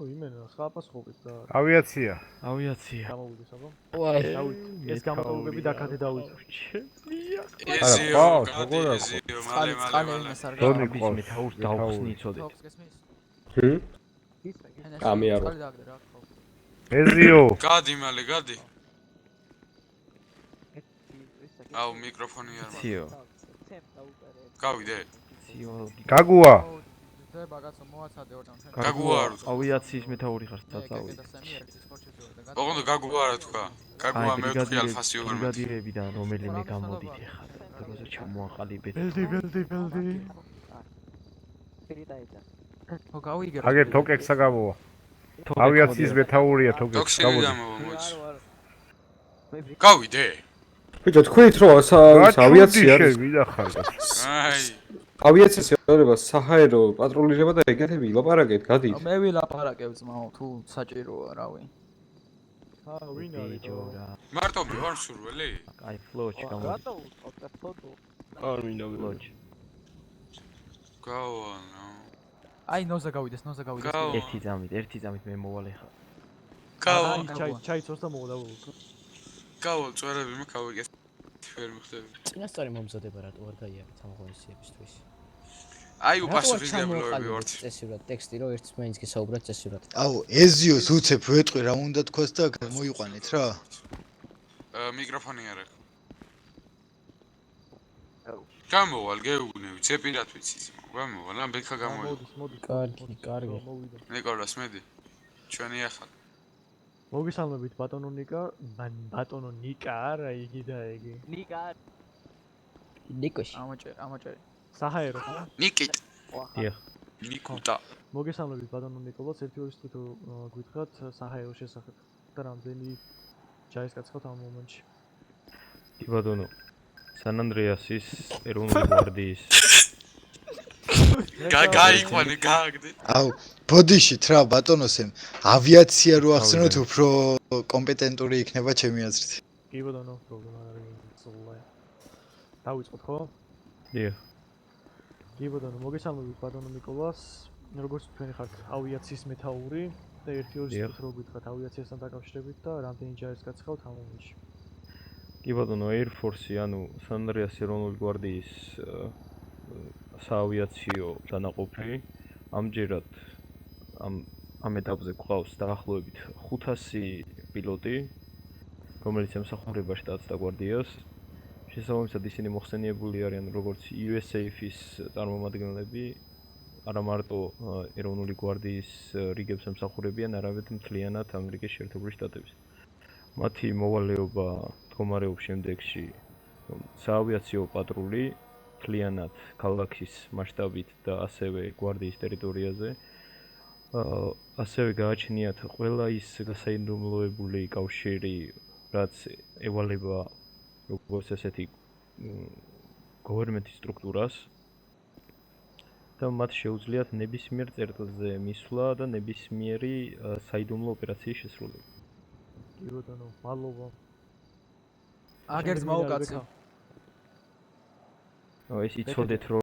იმენა ხალხასხობით და ავიაცია. გამოვიდეს აბა. ვაი. ეს გამოყენებები დაკათე დავით. არა, ყავს, როგორ აქვს? წყალი მას არ დონი გაქვს. ყავს. მეთაურს დაუხსნი იცოდეთ. თოქს გესმის? ამიარო. წყალი დააგდე რა თქო. ეზიო. გადი მალე, გადი. აუ, მიკროფონი არ მაქვს. ციო. გავიდე. ციო. გაგუა. დება კაცო მოაცადე ორთან ჩვენ. გაგუა არ ვთქვა. ავიაციის მეთაური ხარ საწავი. ოღონდ გაგუა რა თქვა. გაგუა მე ვთქვი ალფასი 12. ბრიგადირებიდან რომელიმე გამოდით ეხლა. დროზე ჩამოაყალიბეთ. ბელდი. ხო გავიგე. აგე თოკექსა გამოვა. ავიაციის მეთაურია თოკექსა. ტოქსინი გამოვა მოიც. გავიდე. ბიჭო, თქვით რომ ავიაცია არის. ვიდახარ. აი. ავიაციის ევრება საჰაერო პატრულირება და ეგეთები ილაპარაკეთ, გადით. მე ვილაპარაკებ ძმაო, თუ საჭიროა, რავი. ვინ არის ჯორა. მარტობი ვარ სურველი? აი ფლოჩ გამოდი. არ მინდა ფლოჩ. გავანა. აი ნოზა გავიდეს. ერთი ძამით მე მოვალ ეხლა. ჩაიცოს და მოვდავო. გავალ წვერები მე გავიგეს. ვერ მიხდები. წინასწარი მომზადება რატო არ გაიარეთ ამ ღონისძიებისთვის? აი უპასუხისმგებლობები ვართ. წესიურად ტექსტი რომ ერთს მაინც გესაუბროთ წესიურად. აუ, ეზიოს უცებ ვეტყვი რა უნდა თქვას და მოიყვანეთ რა. მიკროფონი არ აქვს. გამოვალ, გეუბნები, ცეპირად ვიცი. გამოვალ, ამ ბექა გამოიყვანე. მოდის. კარგი. ნიკოლას მედი. ჩვენი ახალი. მოგესალმებით ბატონო ნიკა რა იგი და იგი. ნიკოში. ამოჭერი. საჰაერო. ნიკიტ. დიახ. ნიკუტა. მოგესალმებით ბატონო ნიკოლას, ერთი ორი სიტყვით გითხრათ საჰაეროს შესახებ და რამდენი ჯარისკაცხოთ ამ მომენტში. კი ბატონო. სან-ანდრეასის ეროვნული გვარდიის გაიყვანე, გააგდე. აუ, ბოდიშით რა ბატონოსემ, ავიაცია რო ახსენოთ უფრო კომპეტენტური იქნება ჩემი აზრით. კი ბატონო, პრობლემა არ არის. დავიწყოთ ხო? დიახ. კი ბატონო, მოგესალმებით ბატონო ნიკოლას, როგორც თქვენი ხართ ავიაციის მეთაური და ერთი ორი სიტყვით რო გითხრათ ავიაციასთან დაკავშირებით და რამდენი ჯარისკაცი ხავთ ამ მომენტში. კი ბატონო, Air Force-ი, ანუ სან-ანდრეასის ეროვნული გვარდიის საავიაციო დანაყოფი ამჯერად ამ ეტაპზე გვყავს დაახლოებით 500 პილოტი, რომელიც ემსახურება შტატს და გვარდიას. შესაბამისად ისინი მოხსენიებული არიან როგორც USAF-ის წარმომადგენლები, არა მარტო ეროვნული გვარდიის რიგებს ემსახურებიან, არამედ მთლიანად ამერიკის შეერთებული შტატების. მათი მოვალეობა მდგომარეობს შემდეგში: საავიაციო პატრული მთლიანად ქალაქის მასშტაბით და ასევე გვარდიის ტერიტორიაზე. ასევე გააჩნიათ ყველა ის გასაიდუმლოებული კავშირი, რაც ევალება როგორც ესეთი გოვერმენტის სტრუქტურას და მათ შეუძლიათ ნებისმიერ წერტილზე მისვლა და ნებისმიერი საიდუმლო ოპერაციის შესრულება. კი ბატონო, მადლობა. აგერ ძმაო კაცო. ეს იცოდეთ რომ